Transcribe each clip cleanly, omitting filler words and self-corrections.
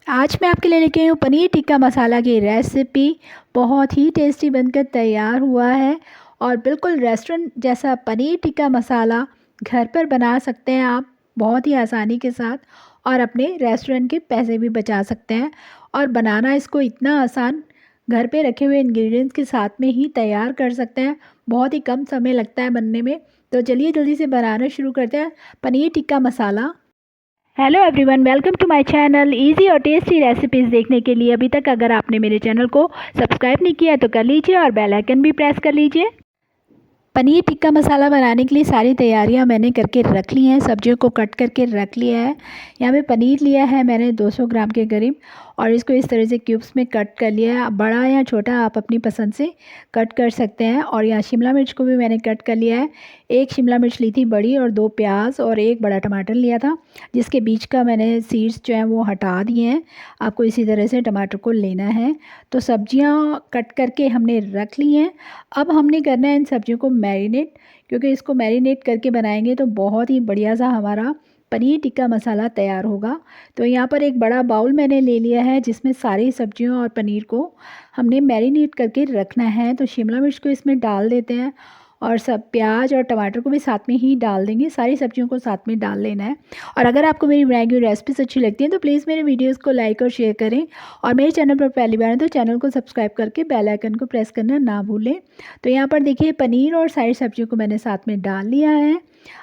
आज मैं आपके लिए लेके आई हूँ पनीर टिक्का मसाला की रेसिपी। बहुत ही टेस्टी बनकर तैयार हुआ है और बिल्कुल रेस्टोरेंट जैसा पनीर टिक्का मसाला घर पर बना सकते हैं आप बहुत ही आसानी के साथ और अपने रेस्टोरेंट के पैसे भी बचा सकते हैं। और बनाना इसको इतना आसान, घर पे रखे हुए इंग्रेडिएंट्स के साथ में ही तैयार कर सकते हैं। बहुत ही कम समय लगता है बनने में। तो चलिए जल्दी से बनाना शुरू करते हैं paneer tikka masala. Hello everyone, welcome to my channel. Easy और टेस्टी रेसिपीज़ देखने के लिए अभी तक अगर आपने मेरे चैनल को सब्सक्राइब नहीं किया तो कर लीजिए और बेल आइकन भी प्रेस कर लीजिए। पनीर टिक्का मसाला बनाने के लिए सारी तैयारियां मैंने करके रख ली हैं। सब्जियों को कट करके रख लिया है। यहाँ पे पनीर लिया है मैंने 200 ग्राम के करीब और इसको इस तरह से क्यूब्स में कट कर लिया है। बड़ा या छोटा आप अपनी पसंद से कट कर सकते हैं। और यहाँ शिमला मिर्च को भी मैंने कट कर लिया है। एक शिमला मिर्च ली थी बड़ी और 2 प्याज और एक बड़ा टमाटर लिया था, जिसके बीच का मैंने सीड्स जो हैं वो हटा दिए हैं। आपको इसी तरह से टमाटर को लेना है। तो सब्जियां कट करके हमने रख ली हैं। अब हमने करना है इन सब्जियों को मैरिनेट, क्योंकि इसको मैरिनेट करके बनाएंगे तो बहुत ही बढ़िया सा हमारा पनीर टिक्का मसाला तैयार होगा। तो यहाँ पर एक बड़ा बाउल मैंने ले लिया है जिसमें सारी सब्जियों और पनीर को हमने मैरिनेट करके रखना है। तो शिमला मिर्च को इसमें डाल देते हैं और सब प्याज और टमाटर को भी साथ में ही डाल देंगे। सारी सब्जियों को साथ में डाल लेना है। और अगर आपको मेरी बनाई हुई रेसिपीज अच्छी लगती हैं तो प्लीज़ मेरे वीडियोस को लाइक और शेयर करें। और मेरे चैनल पर पहली बार है तो चैनल को सब्सक्राइब करके बेल आइकन को प्रेस करना ना भूलें। तो यहाँ पर देखिए पनीर और सारी सब्जियों को मैंने साथ में डाल लिया है।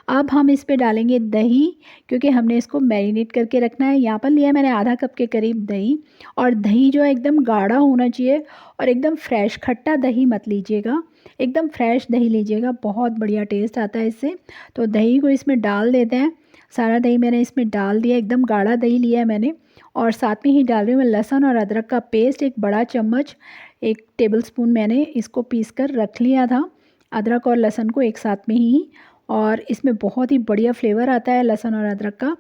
अब हम इस पे डालेंगे दही, क्योंकि हमने इसको मैरिनेट करके रखना है। यहाँ पर लिया मैंने आधा कप के करीब दही। और दही जो है एकदम गाढ़ा होना चाहिए और एकदम फ्रेश, खट्टा दही मत लीजिएगा, एकदम फ्रेश दही लीजिएगा, बहुत बढ़िया टेस्ट आता है इससे। तो दही को इसमें डाल देते हैं। सारा दही मैंने इसमें डाल दिया, एकदम गाढ़ा दही लिया है मैंने। और साथ में ही डाल रही हूँ मैं लहसुन और अदरक का पेस्ट, एक बड़ा चम्मच, 1 टेबलस्पून मैंने इसको पीस कर रख लिया था। अदरक और लहसुन को एक साथ में ही, और इसमें बहुत ही बढ़िया फ्लेवर आता है लहसुन और अदरक का।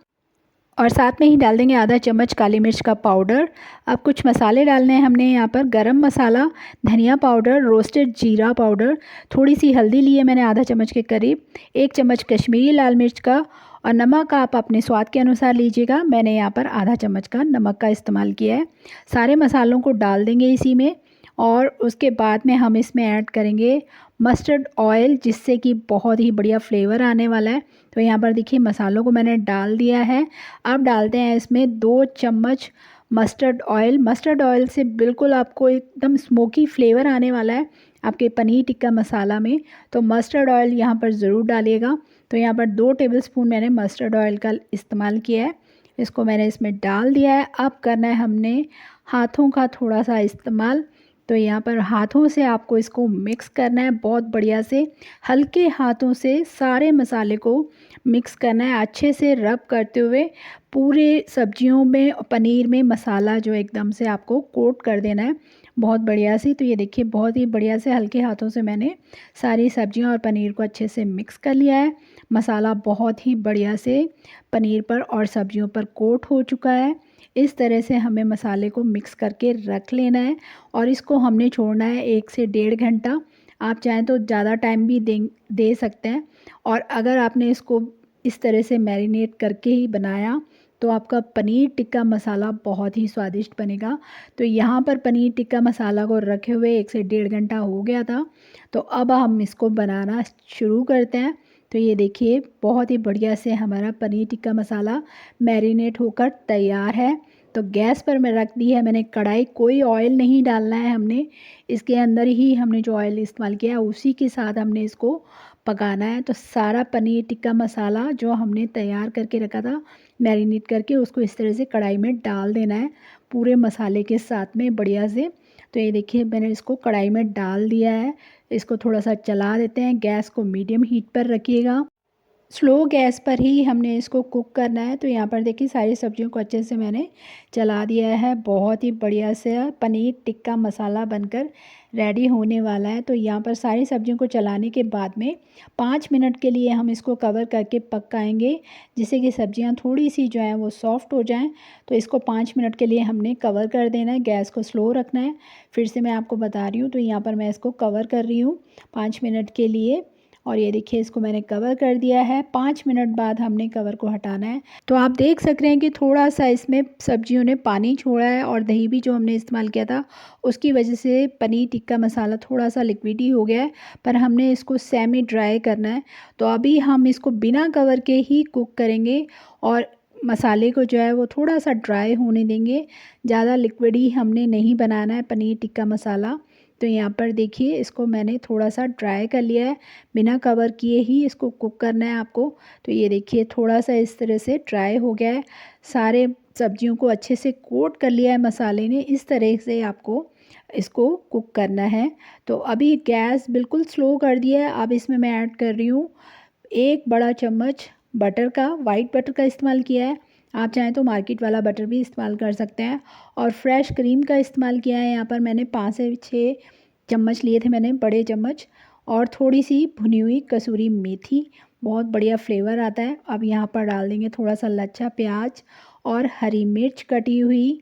और साथ में ही डाल देंगे आधा चम्मच काली मिर्च का पाउडर। अब कुछ मसाले डालने हैं हमने यहाँ पर। गरम मसाला, धनिया पाउडर, रोस्टेड जीरा पाउडर, थोड़ी सी हल्दी ली है मैंने आधा चम्मच के करीब, 1 चम्मच कश्मीरी लाल मिर्च का, और नमक आप अपने स्वाद के अनुसार लीजिएगा। मैंने यहाँ पर आधा चम्मच का नमक का इस्तेमाल किया है। सारे मसालों को डाल देंगे इसी में। और उसके बाद में हम इसमें ऐड करेंगे मस्टर्ड ऑयल, जिससे कि बहुत ही बढ़िया फ्लेवर आने वाला है। तो यहाँ पर देखिए मसालों को मैंने डाल दिया है। अब डालते हैं इसमें 2 चम्मच मस्टर्ड ऑयल। मस्टर्ड ऑयल से बिल्कुल आपको एकदम स्मोकी फ्लेवर आने वाला है आपके पनीर टिक्का मसाला में। तो मस्टर्ड ऑयल यहाँ पर ज़रूर डालिएगा। तो यहाँ पर 2 टेबलस्पून मैंने मस्टर्ड ऑयल का इस्तेमाल किया है। इसको मैंने इसमें डाल दिया है। अब करना है हमने हाथों का थोड़ा सा इस्तेमाल। तो यहाँ पर हाथों से आपको इसको मिक्स करना है बहुत बढ़िया से। हल्के हाथों से सारे मसाले को मिक्स करना है, अच्छे से रब करते हुए पूरे सब्जियों में, पनीर में मसाला जो एकदम से आपको कोट कर देना है बहुत बढ़िया से। तो ये देखिए बहुत ही बढ़िया से हल्के हाथों से मैंने सारी सब्जियां और पनीर को अच्छे से मिक्स कर लिया है। मसाला बहुत ही बढ़िया से पनीर पर और सब्जियों पर कोट हो चुका है। इस तरह से हमें मसाले को मिक्स करके रख लेना है और इसको हमने छोड़ना है 1 से 1.5 घंटा। आप चाहें तो ज़्यादा टाइम भी दे सकते हैं। और अगर आपने इसको इस तरह से मैरिनेट करके ही बनाया तो आपका पनीर टिक्का मसाला बहुत ही स्वादिष्ट बनेगा। तो यहाँ पर पनीर टिक्का मसाला को रखे हुए 1 से 1.5 घंटा हो गया था। तो अब हम इसको बनाना शुरू करते हैं। तो ये देखिए बहुत ही बढ़िया से हमारा पनीर टिक्का मसाला मैरिनेट होकर तैयार है। तो गैस पर मैं रख दी है मैंने कढ़ाई। कोई ऑयल नहीं डालना है हमने, इसके अंदर ही हमने जो ऑयल इस्तेमाल किया है उसी के साथ हमने इसको पकाना है। तो सारा पनीर टिक्का मसाला जो हमने तैयार करके रखा था मैरिनेट करके, उसको इस तरह से कढ़ाई में डाल देना है पूरे मसाले के साथ में बढ़िया से। तो ये देखिए मैंने इसको कढ़ाई में डाल दिया है। इसको थोड़ा सा चला देते हैं। गैस को मीडियम हीट पर रखिएगा, स्लो गैस पर ही हमने इसको कुक करना है। तो यहाँ पर देखिए सारी सब्जियों को अच्छे से मैंने चला दिया है। बहुत ही बढ़िया से पनीर टिक्का मसाला बनकर रेडी होने वाला है। तो यहाँ पर सारी सब्जियों को चलाने के बाद में 5 मिनट के लिए हम इसको कवर करके पकाएंगे, जिससे कि सब्जियाँ थोड़ी सी जो है वो सॉफ्ट हो जाएं। तो इसको 5 मिनट के लिए हमने कवर कर देना है, गैस को स्लो रखना है। फिर से मैं आपको बता रही हूँ। तो यहाँ पर मैं इसको कवर कर रही हूँ 5 मिनट के लिए। और ये देखिए इसको मैंने कवर कर दिया है। 5 मिनट बाद हमने कवर को हटाना है। तो आप देख सक रहे हैं कि थोड़ा-सा इसमें सब्जियों ने पानी छोड़ा है और दही भी जो हमने इस्तेमाल किया था उसकी वजह से पनीर टिक्का मसाला थोड़ा-सा लिक्विडी हो गया है, पर हमने इसको सेमी ड्राई करना है। तो अभी हम इसको बिना कवर के ही कुक करेंगे और मसाले को जो है वो थोड़ा-सा ड्राई होने देंगे। ज़्यादा लिक्विडी हमने नहीं बनाना है पनीर टिक्का मसाला। तो यहाँ पर देखिए इसको मैंने थोड़ा-सा ड्राई कर लिया है, बिना कवर किए ही इसको कुक करना है आपको। तो ये देखिए थोड़ा-सा इस तरह से ड्राई हो गया है, सारे सब्जियों को अच्छे से कोट कर लिया है मसाले ने, इस तरह से आपको इसको कुक करना है। तो अभी गैस बिल्कुल स्लो कर दिया है। अब इसमें मैं ऐड कर रही हूँ 1 बड़ा चम्मच बटर का, वाइट बटर का इस्तेमाल किया है। आप चाहें तो मार्केट वाला बटर भी इस्तेमाल कर सकते हैं और फ्रेश क्रीम का इस्तेमाल किया है। यहाँ पर मैंने 5 से 6 चम्मच लिए थे मैंने, बड़े चम्मच, और थोड़ी सी भुनी हुई कसूरी मेथी, बहुत बढ़िया फ्लेवर आता है। अब यहाँ पर डाल देंगे थोड़ा सा लच्छा प्याज और हरी मिर्च कटी हुई,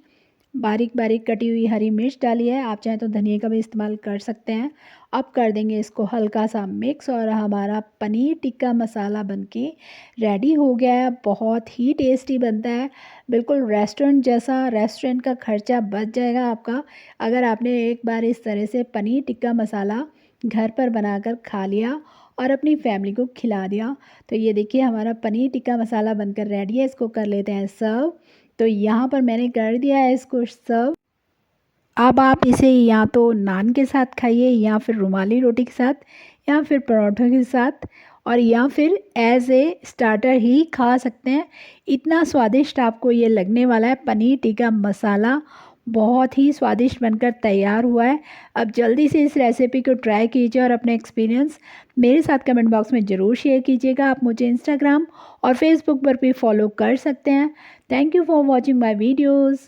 बारीक बारीक कटी हुई हरी मिर्च डाली है। आप चाहें तो धनिया का भी इस्तेमाल कर सकते हैं। अब कर देंगे इसको हल्का सा मिक्स और हमारा पनीर टिक्का मसाला बनके रेडी हो गया है। बहुत ही टेस्टी बनता है, बिल्कुल रेस्टोरेंट जैसा। रेस्टोरेंट का खर्चा बच जाएगा आपका अगर आपने एक बार इस तरह से पनीर टिक्का मसाला घर पर बनाकर खा लिया और अपनी फैमिली को खिला दिया। तो ये देखिए हमारा पनीर टिक्का मसाला बनकर रेडी है। इसको कर लेते हैं सर्व। तो यहाँ पर मैंने कर दिया है इसको सर्व। अब आप इसे या तो नान के साथ खाइए, या फिर रुमाली रोटी के साथ, या फिर परोठों के साथ, और या फिर एज ए स्टार्टर ही खा सकते हैं। इतना स्वादिष्ट आपको ये लगने वाला है। पनीर टिक्का मसाला बहुत ही स्वादिष्ट बनकर तैयार हुआ है। अब जल्दी से इस रेसिपी को ट्राई कीजिए और अपने एक्सपीरियंस मेरे साथ कमेंट बॉक्स में ज़रूर शेयर कीजिएगा। आप मुझे इंस्टाग्राम और फेसबुक पर भी फॉलो कर सकते हैं। Thank you for watching my videos.